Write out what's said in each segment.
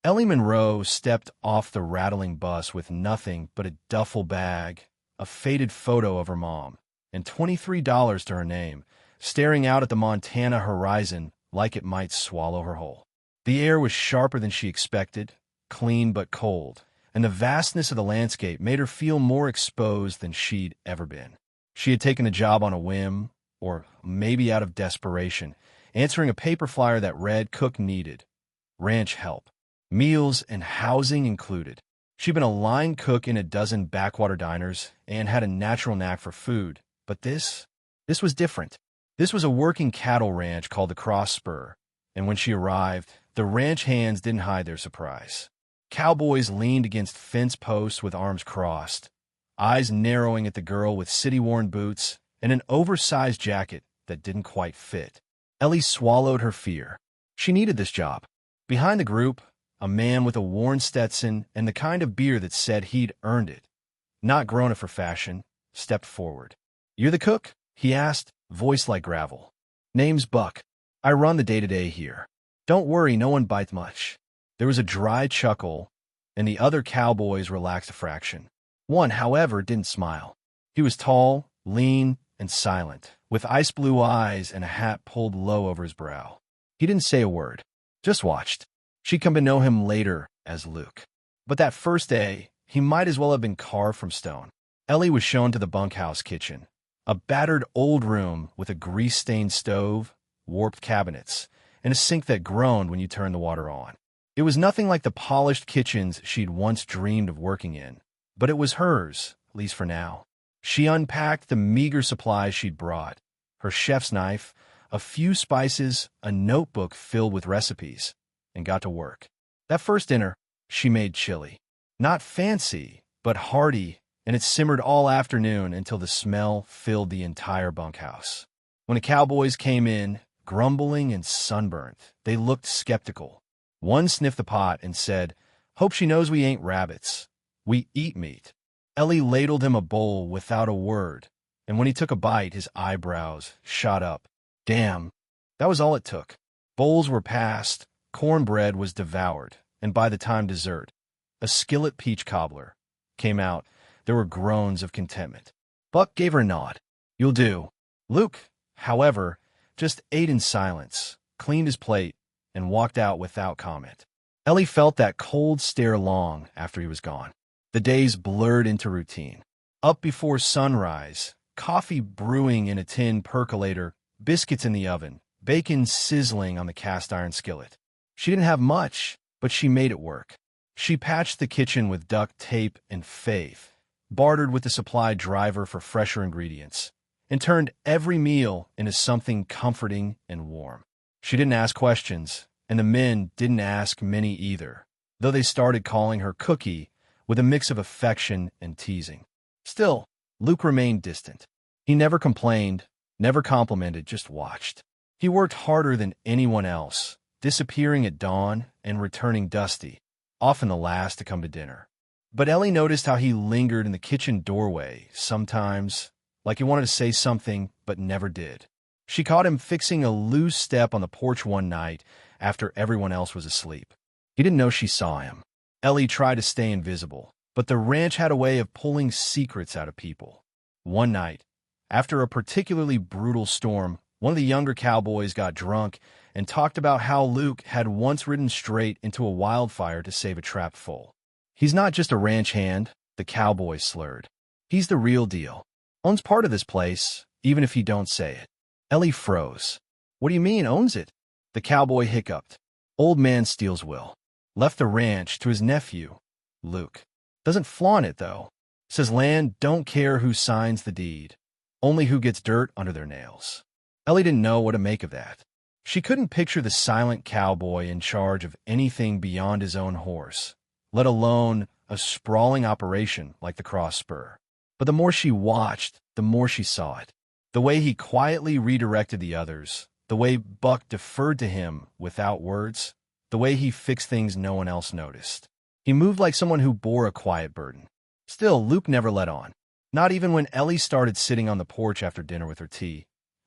Ellie Monroe stepped off the rattling bus with nothing but a duffel bag, a faded photo of her mom, and $23 to her name, staring out at the Montana horizon like it might swallow her whole. The air was sharper than she expected, clean but cold, and the vastness of the landscape made her feel more exposed than she'd ever been. She had taken the job on a whim, or maybe out of desperation, answering a paper flyer that read cook needed, ranch help, meals and housing included. She'd been a line cook in a dozen backwater diners and had a natural knack for food, but this was different. This was a working cattle ranch called the Cross Spur, and when she arrived, the ranch hands didn't hide their surprise. Cowboys leaned against fence posts with arms crossed, eyes narrowing at the girl with city-worn boots and an oversized jacket that didn't quite fit. Ellie swallowed her fear. She needed this job. Behind the group, a man with a worn Stetson and the kind of beer that said he'd earned it, not grown it for fashion, stepped forward. "You're the cook?" he asked, voice like gravel. "Name's Buck. I run the day-to-day here. Don't worry, no one bites much." There was a dry chuckle, and the other cowboys relaxed a fraction. One, however, didn't smile. He was tall, lean, and silent, with ice-blue eyes and a hat pulled low over his brow. He didn't say a word, just watched. She'd come to know him later as Luke. But that first day, he might as well have been carved from stone. Ellie was shown to the bunkhouse kitchen, a battered old room with a grease-stained stove, warped cabinets, and a sink that groaned when you turned the water on. It was nothing like the polished kitchens she'd once dreamed of working in, but it was hers, at least for now. She unpacked the meager supplies she'd brought, her chef's knife, a few spices, a notebook filled with recipes, and got to work. That first dinner, she made chili. Not fancy, but hearty, and it simmered all afternoon until the smell filled the entire bunkhouse. When the cowboys came in, grumbling and sunburnt, they looked skeptical. One sniffed the pot and said, "Hope she knows we ain't rabbits. We eat meat." Ellie ladled him a bowl without a word, and when he took a bite, his eyebrows shot up. Damn, that was all it took. Bowls were passed, cornbread was devoured, and by the time dessert, a skillet peach cobbler, came out, there were groans of contentment. Buck gave her a nod. "You'll do." Luke, however, just ate in silence, cleaned his plate, and walked out without comment. Ellie felt that cold stare long after he was gone. The days blurred into routine. Up before sunrise, coffee brewing in a tin percolator, biscuits in the oven, bacon sizzling on the cast-iron skillet. She didn't have much, but she made it work. She patched the kitchen with duct tape and faith, bartered with the supply driver for fresher ingredients, and turned every meal into something comforting and warm. She didn't ask questions, and the men didn't ask many either, though they started calling her Cookie with a mix of affection and teasing. Still, Luke remained distant. He never complained, never complimented, just watched. He worked harder than anyone else, disappearing at dawn and returning dusty, often the last to come to dinner. But Ellie noticed how he lingered in the kitchen doorway, sometimes, like he wanted to say something but never did. She caught him fixing a loose step on the porch one night after everyone else was asleep. He didn't know she saw him. Ellie tried to stay invisible, but the ranch had a way of pulling secrets out of people. One night, after a particularly brutal storm, one of the younger cowboys got drunk and talked about how Luke had once ridden straight into a wildfire to save a trap full. "He's not just a ranch hand," the cowboy slurred. "He's the real deal. Owns part of this place, even if he don't say it." Ellie froze. "What do you mean, owns it?" The cowboy hiccuped. "Old man steals will. Left the ranch to his nephew, Luke. Doesn't flaunt it, though. Says land don't care who signs the deed, only who gets dirt under their nails." Ellie didn't know what to make of that. She couldn't picture the silent cowboy in charge of anything beyond his own horse, let alone a sprawling operation like the Cross Spur. But the more she watched, the more she saw it. The way he quietly redirected the others, the way Buck deferred to him without words, the way he fixed things no one else noticed. He moved like someone who bore a quiet burden. Still, Luke never let on. Not even when Ellie started sitting on the porch after dinner with her tea.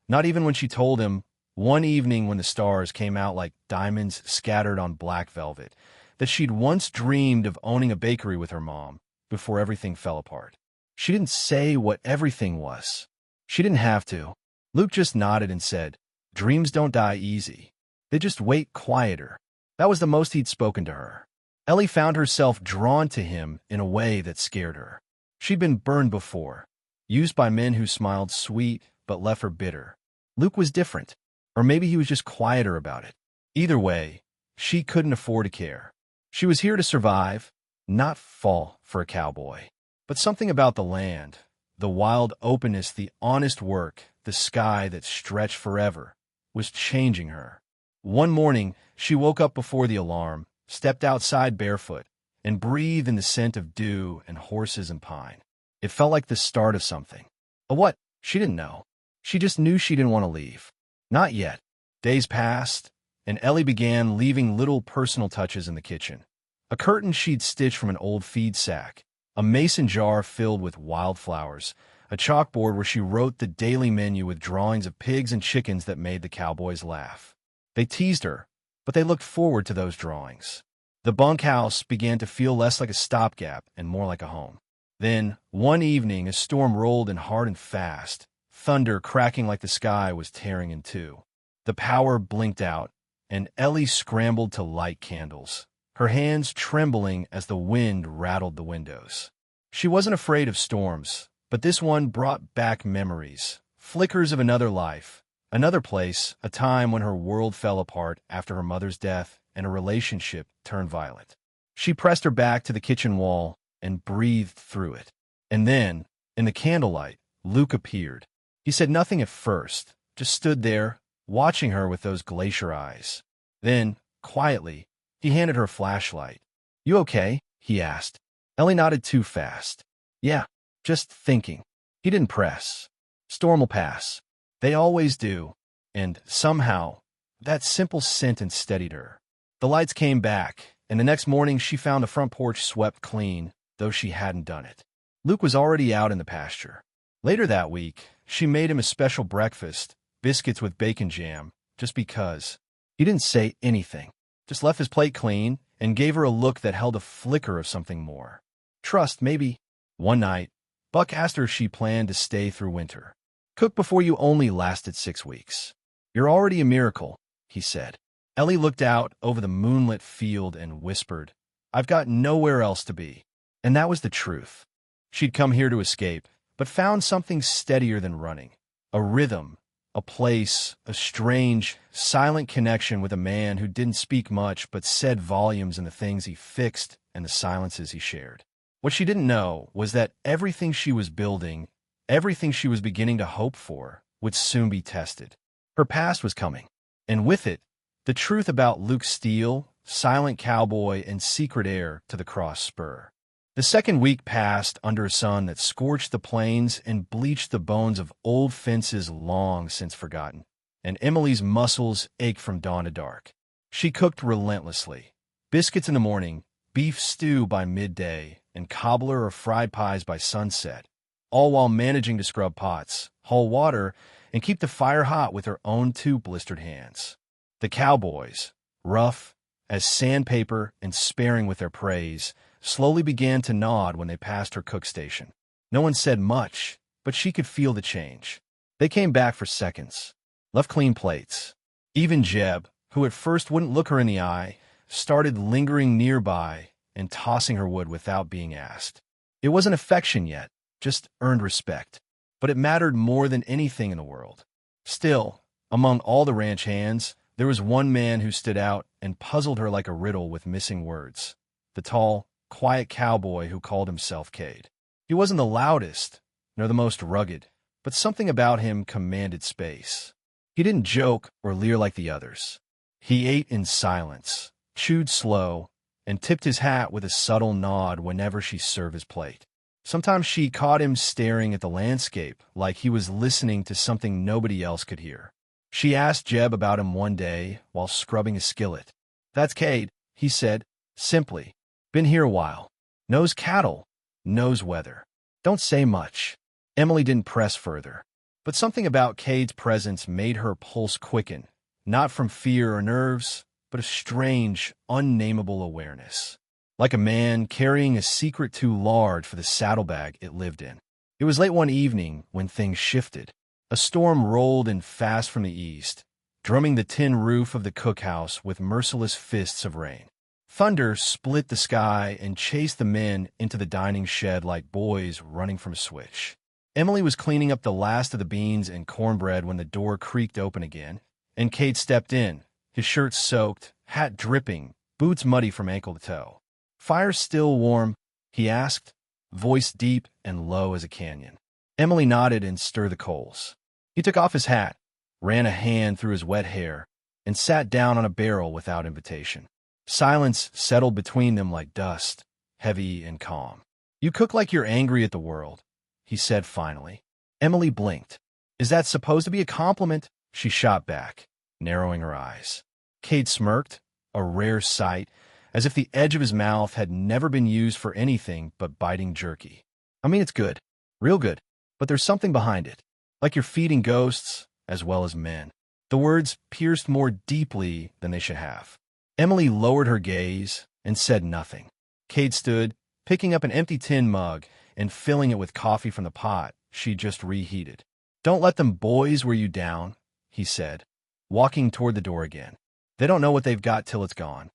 Not even when she told him, one evening when the stars came out like diamonds scattered on black velvet, that she'd once dreamed of owning a bakery with her mom before everything fell apart. She didn't say what everything was. She didn't have to. Luke just nodded and said, "Dreams don't die easy. They just wait quieter." That was the most he'd spoken to her. Ellie found herself drawn to him in a way that scared her. She'd been burned before, used by men who smiled sweet but left her bitter. Luke was different, or maybe he was just quieter about it. Either way, she couldn't afford to care. She was here to survive, not fall for a cowboy. But something about the land, the wild openness, the honest work, the sky that stretched forever, was changing her. One morning, she woke up before the alarm, stepped outside barefoot, and breathed in the scent of dew and horses and pine. It felt like the start of something. A what? She didn't know. She just knew she didn't want to leave. Not yet. Days passed, and Ellie began leaving little personal touches in the kitchen. A curtain she'd stitched from an old feed sack, a mason jar filled with wildflowers, a chalkboard where she wrote the daily menu with drawings of pigs and chickens that made the Cowboys laugh. They teased her, but they looked forward to those drawings. The bunkhouse began to feel less like a stopgap and more like a home. Then, one evening, a storm rolled in hard and fast, thunder cracking like the sky was tearing in two. The power blinked out, and Ellie scrambled to light candles, her hands trembling as the wind rattled the windows. She wasn't afraid of storms, but this one brought back memories, flickers of another life, another place, a time when her world fell apart after her mother's death and her relationship turned violent. She pressed her back to the kitchen wall and breathed through it. And then, in the candlelight, Luke appeared. He said nothing at first, just stood there, watching her with those glacier eyes. Then, quietly, he handed her a flashlight. "You okay?" he asked. Ellie nodded too fast. "Yeah, just thinking." He didn't press. "Storm will pass. They always do." And somehow, that simple sentence steadied her. The lights came back, and the next morning she found the front porch swept clean, though she hadn't done it. Luke was already out in the pasture. Later that week, she made him a special breakfast, biscuits with bacon jam, just because. He didn't say anything, just left his plate clean and gave her a look that held a flicker of something more. Trust, maybe. One night, Buck asked her if she planned to stay through winter. "Cook before you only lasted 6 weeks. You're already a miracle," he said. Ellie looked out over the moonlit field and whispered, "I've got nowhere else to be." And that was the truth. She'd come here to escape, but found something steadier than running. A rhythm, a place, a strange, silent connection with a man who didn't speak much but said volumes in the things he fixed and the silences he shared. What she didn't know was that everything she was building, everything she was beginning to hope for, would soon be tested. Her past was coming, and with it, the truth about Luke Steele, silent cowboy, and secret heir to the Cross Spur. The second week passed under a sun that scorched the plains and bleached the bones of old fences long since forgotten, and Emily's muscles ached from dawn to dark. She cooked relentlessly. Biscuits in the morning, beef stew by midday, and cobbler or fried pies by sunset, all while managing to scrub pots, haul water, and keep the fire hot with her own 2 blistered hands. The Cowboys, rough as sandpaper and sparing with their praise, slowly began to nod when they passed her cook station. No one said much, but she could feel the change. They came back for seconds, left clean plates. Even Jeb, who at first wouldn't look her in the eye, started lingering nearby and tossing her wood without being asked. It wasn't affection yet, just earned respect, but it mattered more than anything in the world. Still, among all the ranch hands, there was one man who stood out and puzzled her like a riddle with missing words. The tall, quiet cowboy who called himself Cade. He wasn't the loudest, nor the most rugged, but something about him commanded space. He didn't joke or leer like the others. He ate in silence, chewed slow, and tipped his hat with a subtle nod whenever she served his plate. Sometimes she caught him staring at the landscape like he was listening to something nobody else could hear. She asked Jeb about him one day while scrubbing a skillet. "That's Cade," he said, simply. "Been here a while. Knows cattle, knows weather. Don't say much." Emily didn't press further, but something about Cade's presence made her pulse quicken, not from fear or nerves, but a strange, unnameable awareness. Like a man carrying a secret too large for the saddlebag it lived in. It was late one evening when things shifted. A storm rolled in fast from the east, drumming the tin roof of the cookhouse with merciless fists of rain. Thunder split the sky and chased the men into the dining shed like boys running from a switch. Emily was cleaning up the last of the beans and cornbread when the door creaked open again, and Cade stepped in, his shirt soaked, hat dripping, boots muddy from ankle to toe. "Fire still warm?" he asked, voice deep and low as a canyon. Emily nodded and stirred the coals. He took off his hat, ran a hand through his wet hair, and sat down on a barrel without invitation. Silence settled between them like dust, heavy and calm. "You cook like you're angry at the world," he said finally. Emily blinked. "Is that supposed to be a compliment?" she shot back, narrowing her eyes. Cade smirked, a rare sight, as if the edge of his mouth had never been used for anything but biting jerky. "I mean, it's good, real good, but there's something behind it, like you're feeding ghosts as well as men." The words pierced more deeply than they should have. Emily lowered her gaze and said nothing. Cade stood, picking up an empty tin mug and filling it with coffee from the pot she'd just reheated. "Don't let them boys wear you down," he said, walking toward the door again. "They don't know what they've got till it's gone."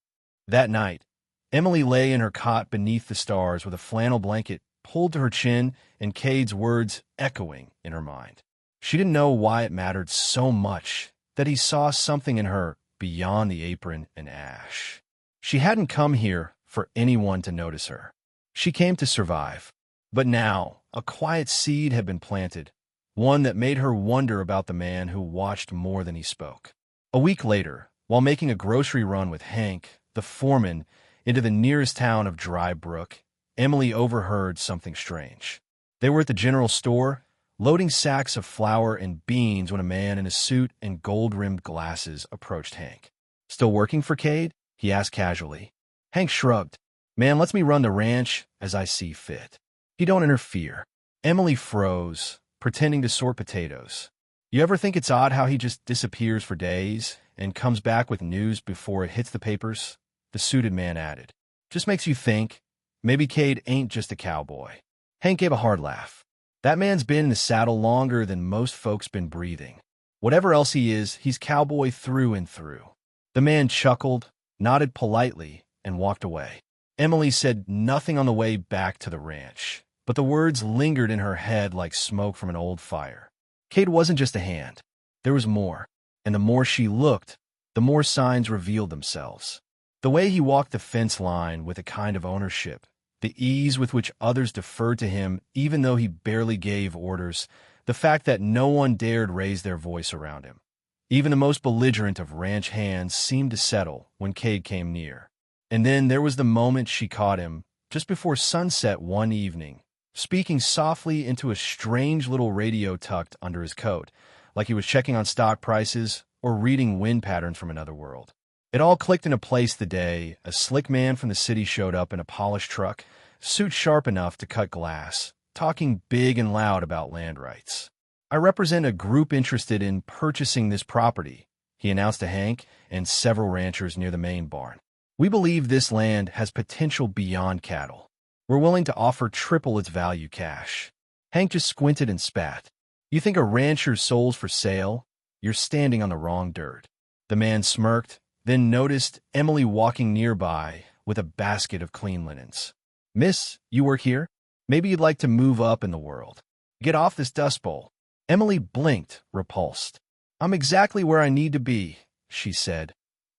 That night, Emily lay in her cot beneath the stars with a flannel blanket pulled to her chin and Cade's words echoing in her mind. She didn't know why it mattered so much that he saw something in her beyond the apron and ash. She hadn't come here for anyone to notice her. She came to survive. But now, a quiet seed had been planted, one that made her wonder about the man who watched more than he spoke. A week later, while making a grocery run with Hank, the foreman, into the nearest town of Dry Brook, Emily overheard something strange. They were at the general store, loading sacks of flour and beans when a man in a suit and gold-rimmed glasses approached Hank. "Still working for Cade?" he asked casually. Hank shrugged. "Man lets me run the ranch as I see fit. He don't interfere." Emily froze, pretending to sort potatoes. "You ever think it's odd how he just disappears for days and comes back with news before it hits the papers?" The suited man added. "Just makes you think, maybe Cade ain't just a cowboy." Hank gave a hard laugh. "That man's been in the saddle longer than most folks been breathing. Whatever else he is, he's cowboy through and through." The man chuckled, nodded politely, and walked away. Emily said nothing on the way back to the ranch, but the words lingered in her head like smoke from an old fire. Cade wasn't just a hand. There was more, and the more she looked, the more signs revealed themselves. The way he walked the fence line with a kind of ownership, the ease with which others deferred to him even though he barely gave orders, the fact that no one dared raise their voice around him. Even the most belligerent of ranch hands seemed to settle when Cade came near. And then there was the moment she caught him, just before sunset one evening, speaking softly into a strange little radio tucked under his coat, like he was checking on stock prices or reading wind patterns from another world. It all clicked into place the day a slick man from the city showed up in a polished truck, suit sharp enough to cut glass, talking big and loud about land rights. "I represent a group interested in purchasing this property," he announced to Hank and several ranchers near the main barn. "We believe this land has potential beyond cattle. We're willing to offer triple its value cash." Hank just squinted and spat. "You think a rancher's soul's for sale? You're standing on the wrong dirt." The man smirked, then noticed Emily walking nearby with a basket of clean linens. "Miss, you work here? Maybe you'd like to move up in the world. Get off this dust bowl." Emily blinked, repulsed. "I'm exactly where I need to be," she said,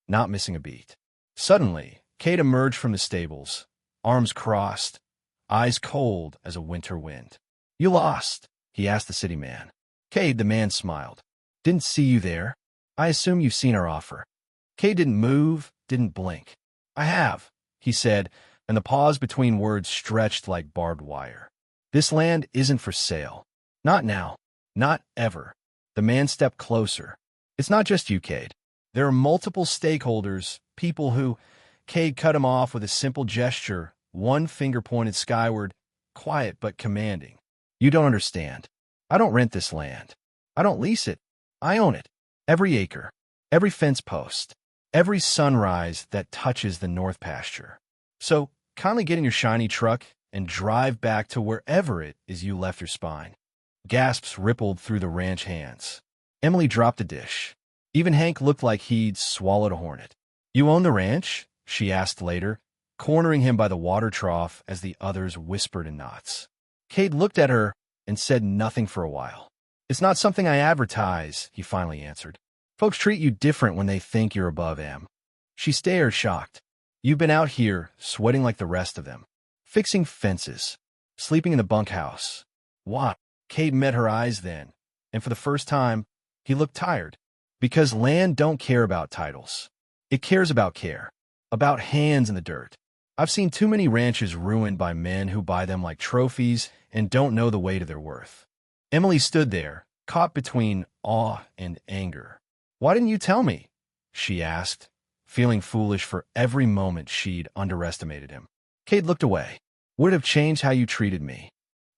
not missing a beat. Suddenly, Cade emerged from the stables, arms crossed, eyes cold as a winter wind. "You lost?" he asked the city man. "Cade," the man smiled. "Didn't see you there. I assume you've seen our offer." Cade didn't move, didn't blink. "I have," he said, and the pause between words stretched like barbed wire. "This land isn't for sale. Not now. Not ever." The man stepped closer. "It's not just you, Cade. There are multiple stakeholders, people who—" Cade cut him off with a simple gesture, one finger pointed skyward, quiet but commanding. "You don't understand. I don't rent this land. I don't lease it. I own it. Every acre. Every fence post. every sunrise that touches the north pasture. So, kindly get in your shiny truck and drive back to wherever it is you left your spine. Gasps rippled through the ranch hands. Emily dropped a dish. Even Hank looked like he'd swallowed a hornet. You own the ranch? She asked later, cornering him by the water trough as the others whispered in knots. Cade looked at her and said nothing for a while. It's not something I advertise, he finally answered. Folks treat you different when they think you're above Em. She stared, shocked. You've been out here, sweating like the rest of them, fixing fences, sleeping in the bunkhouse. What? Cade met her eyes then, and for the first time, he looked tired. Because land don't care about titles. It cares about care, about hands in the dirt. I've seen too many ranches ruined by men who buy them like trophies and don't know the weight of their worth. Emily stood there, caught between awe and anger. Why didn't you tell me? She asked, feeling foolish for every moment she'd underestimated him. Cade looked away. Would it have changed how you treated me?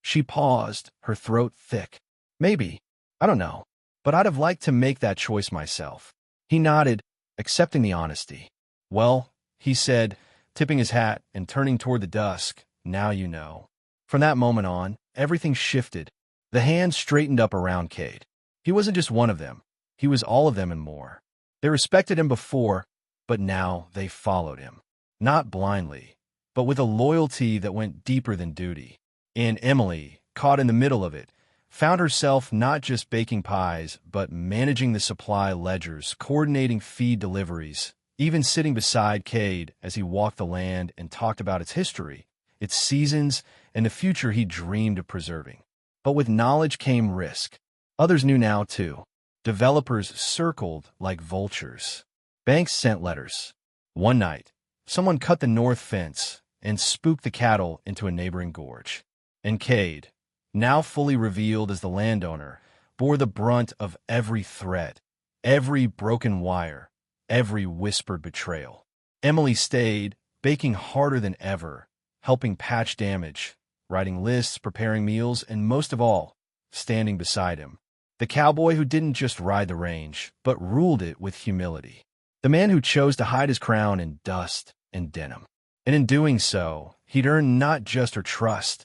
She paused, her throat thick. Maybe. I don't know. But I'd have liked to make that choice myself. He nodded, accepting the honesty. Well, he said, tipping his hat and turning toward the dusk, now you know. From that moment on, everything shifted. The hands straightened up around Cade. He wasn't just one of them. He was all of them and more. They respected him before, but now they followed him. Not blindly, but with a loyalty that went deeper than duty. And Emily, caught in the middle of it, found herself not just baking pies, but managing the supply ledgers, coordinating feed deliveries, even sitting beside Cade as he walked the land and talked about its history, its seasons, and the future he dreamed of preserving. But with knowledge came risk. Others knew now, too. Developers circled like vultures. Banks sent letters. One night, someone cut the north fence and spooked the cattle into a neighboring gorge. And Cade, now fully revealed as the landowner, bore the brunt of every threat, every broken wire, every whispered betrayal. Emily stayed, baking harder than ever, helping patch damage, writing lists, preparing meals, and most of all, standing beside him. The cowboy who didn't just ride the range, but ruled it with humility. The man who chose to hide his crown in dust and denim. And in doing so, he'd earned not just her trust,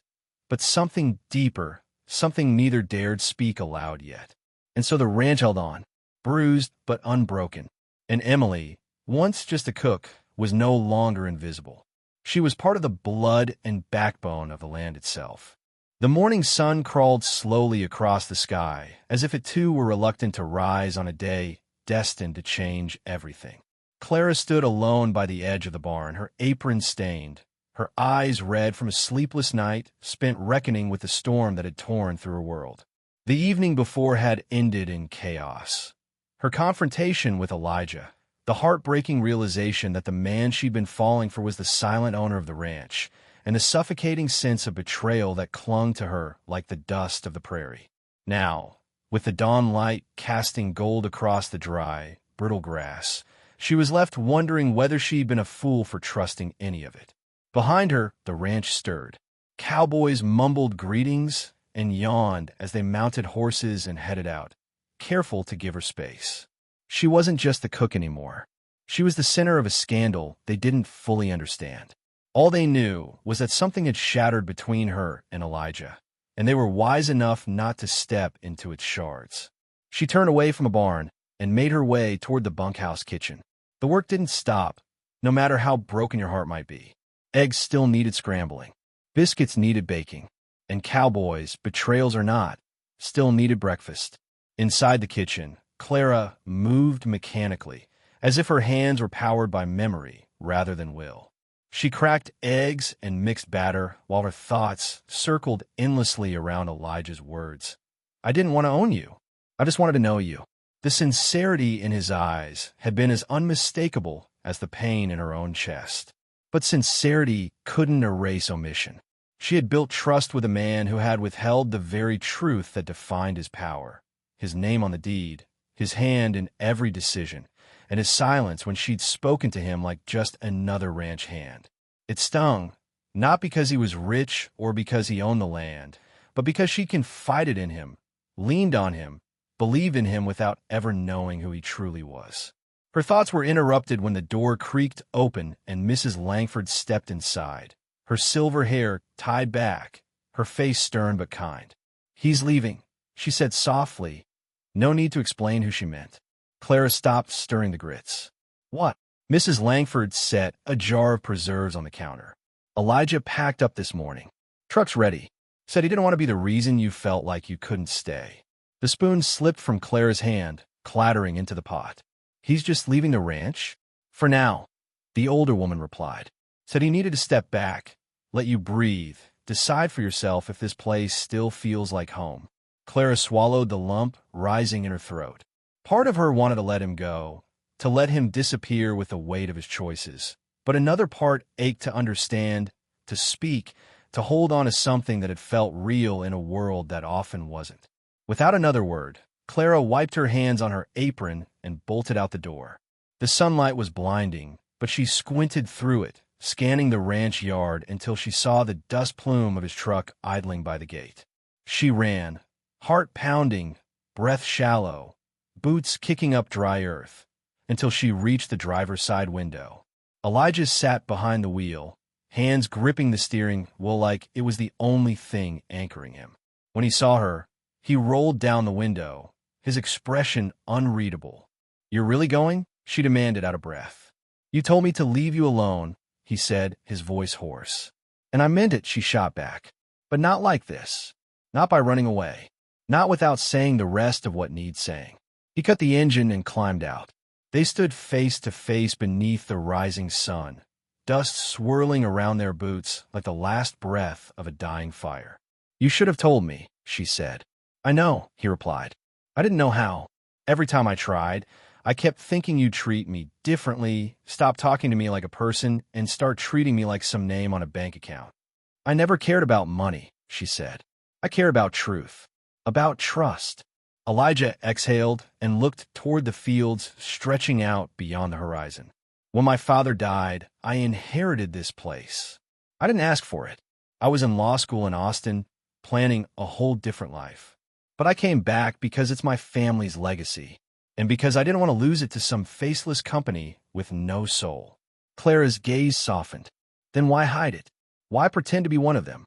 but something deeper, something neither dared speak aloud yet. And so the ranch held on, bruised but unbroken. And Emily, once just a cook, was no longer invisible. She was part of the blood and backbone of the land itself. The morning sun crawled slowly across the sky, as if it too were reluctant to rise on a day destined to change everything. Clara stood alone by the edge of the barn, her apron stained, her eyes red from a sleepless night spent reckoning with the storm that had torn through her world. The evening before had ended in chaos. Her confrontation with Elijah, the heartbreaking realization that the man she'd been falling for was the silent owner of the ranch, and the suffocating sense of betrayal that clung to her like the dust of the prairie. Now, with the dawn light casting gold across the dry, brittle grass, she was left wondering whether she'd been a fool for trusting any of it. Behind her, the ranch stirred. Cowboys mumbled greetings and yawned as they mounted horses and headed out, careful to give her space. She wasn't just the cook anymore. She was the center of a scandal they didn't fully understand. All they knew was that something had shattered between her and Elijah, and they were wise enough not to step into its shards. She turned away from the barn and made her way toward the bunkhouse kitchen. The work didn't stop, no matter how broken your heart might be. Eggs still needed scrambling. Biscuits needed baking. And cowboys, betrayals or not, still needed breakfast. Inside the kitchen, Clara moved mechanically, as if her hands were powered by memory rather than will. She cracked eggs and mixed batter while her thoughts circled endlessly around Elijah's words. I didn't want to own you. I just wanted to know you. The sincerity in his eyes had been as unmistakable as the pain in her own chest. But sincerity couldn't erase omission. She had built trust with a man who had withheld the very truth that defined his power, his name on the deed, his hand in every decision, and his silence when she'd spoken to him like just another ranch hand. It stung, not because he was rich or because he owned the land, but because she confided in him, leaned on him, believed in him without ever knowing who he truly was. Her thoughts were interrupted when the door creaked open and Mrs. Langford stepped inside, her silver hair tied back, her face stern but kind. "He's leaving," she said softly. No need to explain who she meant. Clara stopped stirring the grits. "What?" Mrs. Langford set a jar of preserves on the counter. "Elijah packed up this morning. Truck's ready. Said he didn't want to be the reason you felt like you couldn't stay." The spoon slipped from Clara's hand, clattering into the pot. "He's just leaving the ranch?" "For now," the older woman replied. "Said he needed to step back, let you breathe, decide for yourself if this place still feels like home." Clara swallowed the lump rising in her throat. Part of her wanted to let him go, to let him disappear with the weight of his choices. But another part ached to understand, to speak, to hold on to something that had felt real in a world that often wasn't. Without another word, Clara wiped her hands on her apron and bolted out the door. The sunlight was blinding, but she squinted through it, scanning the ranch yard until she saw the dust plume of his truck idling by the gate. She ran, heart pounding, breath shallow, boots kicking up dry earth, until she reached the driver's side window. Elijah sat behind the wheel, hands gripping the steering wheel like it was the only thing anchoring him. When he saw her, he rolled down the window, his expression unreadable. "You're really going?" she demanded out of breath. "You told me to leave you alone," he said, his voice hoarse. "And I meant it," she shot back. "But not like this. Not by running away. Not without saying the rest of what needs saying." He cut the engine and climbed out. They stood face to face beneath the rising sun, dust swirling around their boots like the last breath of a dying fire. "You should have told me," she said. "I know," he replied. "I didn't know how. Every time I tried, I kept thinking you'd treat me differently, stop talking to me like a person, and start treating me like some name on a bank account." "I never cared about money," she said. "I care about truth, about trust." Elijah exhaled and looked toward the fields stretching out beyond the horizon. "When my father died, I inherited this place. I didn't ask for it. I was in law school in Austin, planning a whole different life. But I came back because it's my family's legacy, and because I didn't want to lose it to some faceless company with no soul." Clara's gaze softened. "Then why hide it? Why pretend to be one of them?"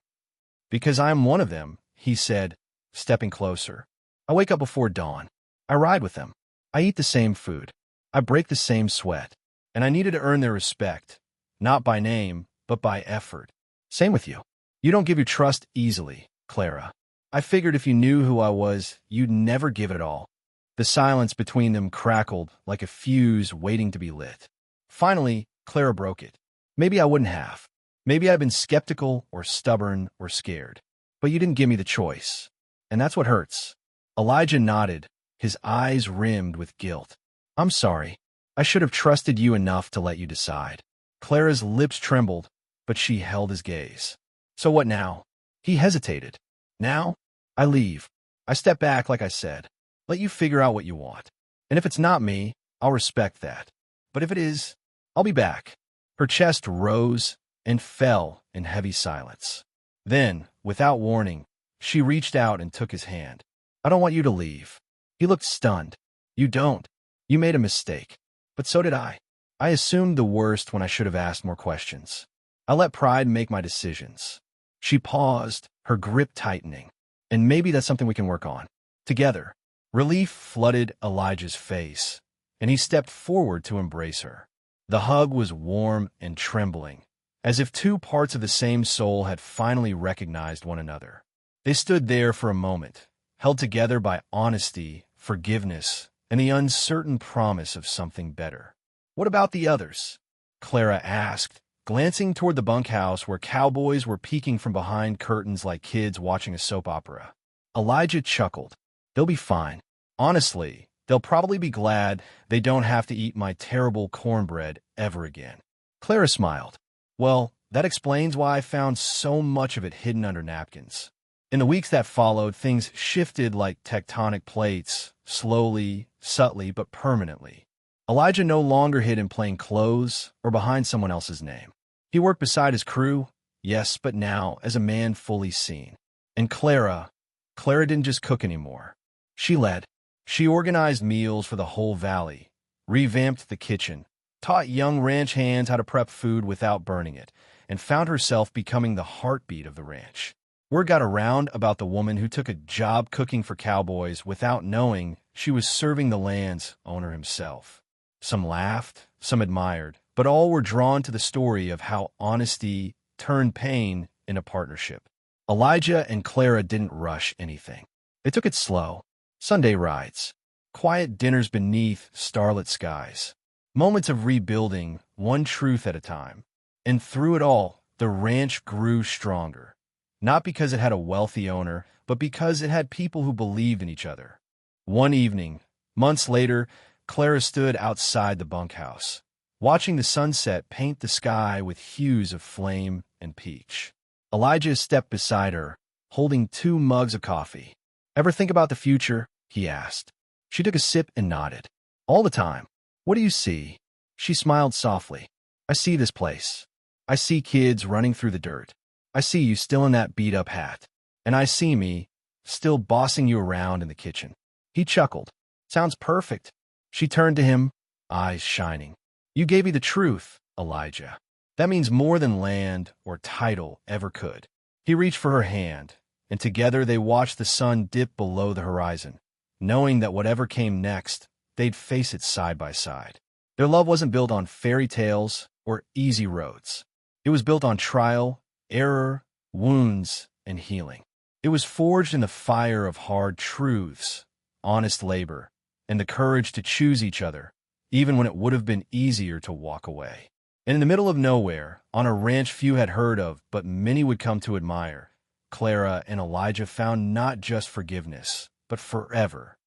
"Because I'm one of them," he said, stepping closer. "I wake up before dawn. I ride with them. I eat the same food. I break the same sweat. And I needed to earn their respect, not by name, but by effort. Same with you. You don't give your trust easily, Clara. I figured if you knew who I was, you'd never give it all." The silence between them crackled like a fuse waiting to be lit. Finally, Clara broke it. "Maybe I wouldn't have. Maybe I've been skeptical or stubborn or scared. But you didn't give me the choice. And that's what hurts." Elijah nodded, his eyes rimmed with guilt. "I'm sorry. I should have trusted you enough to let you decide." Clara's lips trembled, but she held his gaze. "So what now?" He hesitated. "Now? I leave. I step back, like I said. Let you figure out what you want. And if it's not me, I'll respect that. But if it is, I'll be back." Her chest rose and fell in heavy silence. Then, without warning, she reached out and took his hand. "I don't want you to leave." He looked stunned. "You don't. You made a mistake. But so did I. I assumed the worst when I should have asked more questions. I let pride make my decisions." She paused, her grip tightening. "And maybe that's something we can work on. Together." Relief flooded Elijah's face, and he stepped forward to embrace her. The hug was warm and trembling, as if two parts of the same soul had finally recognized one another. They stood there for a moment, held together by honesty, forgiveness, and the uncertain promise of something better. "What about the others?" Clara asked, glancing toward the bunkhouse where cowboys were peeking from behind curtains like kids watching a soap opera. Elijah chuckled. "They'll be fine. Honestly, they'll probably be glad they don't have to eat my terrible cornbread ever again." Clara smiled. "Well, that explains why I found so much of it hidden under napkins." In the weeks that followed, things shifted like tectonic plates, slowly, subtly, but permanently. Elijah no longer hid in plain clothes or behind someone else's name. He worked beside his crew, yes, but now as a man fully seen. And Clara didn't just cook anymore. She led. She organized meals for the whole valley, revamped the kitchen, taught young ranch hands how to prep food without burning it, and found herself becoming the heartbeat of the ranch. Word got around about the woman who took a job cooking for Cowboys without knowing she was serving the land's owner himself. Some laughed, some admired, but all were drawn to the story of how honesty turned pain into partnership. Elijah and Clara didn't rush anything. They took it slow. Sunday rides, quiet dinners beneath starlit skies, moments of rebuilding, one truth at a time. And through it all, the ranch grew stronger. Not because it had a wealthy owner, but because it had people who believed in each other. One evening, months later, Clara stood outside the bunkhouse, watching the sunset paint the sky with hues of flame and peach. Elijah stepped beside her, holding 2 mugs of coffee. "Ever think about the future?" he asked. She took a sip and nodded. "All the time." "What do you see?" She smiled softly. "I see this place. I see kids running through the dirt. I see you still in that beat-up hat. And I see me, still bossing you around in the kitchen." He chuckled. "Sounds perfect." She turned to him, eyes shining. "You gave me the truth, Elijah. That means more than land or title ever could." He reached for her hand, and together they watched the sun dip below the horizon, knowing that whatever came next, they'd face it side by side. Their love wasn't built on fairy tales or easy roads. It was built on trial, error, wounds, and healing. It was forged in the fire of hard truths, honest labor, and the courage to choose each other, even when it would have been easier to walk away. And in the middle of nowhere, on a ranch few had heard of, but many would come to admire, Clara and Elijah found not just forgiveness, but forever